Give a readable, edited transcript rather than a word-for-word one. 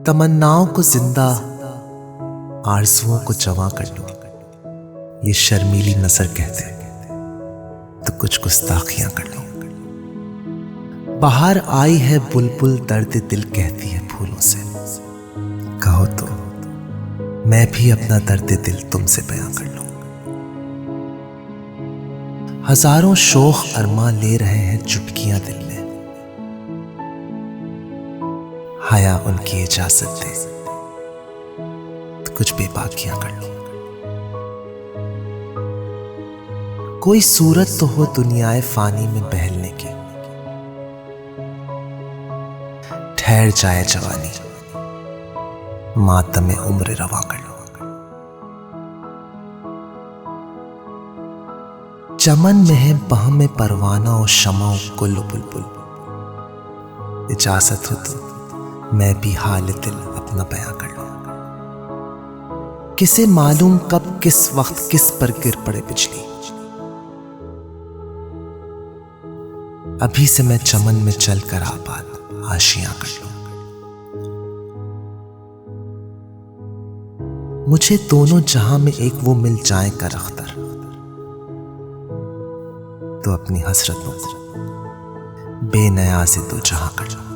तमन्नाओं को जिंदा, आरज़ुओं को जवां कर लो, ये शर्मीली नजर कहते तो कुछ गुस्ताखियां कर लो। बाहर आई है बुलबुल दर्द दिल कहती है फूलों से, कहो तो मैं भी अपना दर्द दिल तुमसे बयां कर लूं। हजारों शोख अरमां ले रहे हैं चुटकियां दिल में, हाया उनकी इजाजत दे तो कुछ बेबाकियां कर लो। कोई सूरत तो हो दुनियाए फानी में बहलने की, ठहर जाए जवानी, मातम उम्र रवा कर लो। चमन में है बहम परवाना और शमा गुल बुलबुल, इजाजत हो तो मैं भी हाल दिल अपना बयां कर लूं। किसे मालूम कब किस वक्त किस पर गिर पड़े बिजली, अभी से मैं चमन में चल कर आबाद आशियां कर लूं। मुझे दोनों जहां में एक वो मिल जाए कर अख्तर, तो अपनी हसरतों को बेनयाज़े तो जहां कर लूं।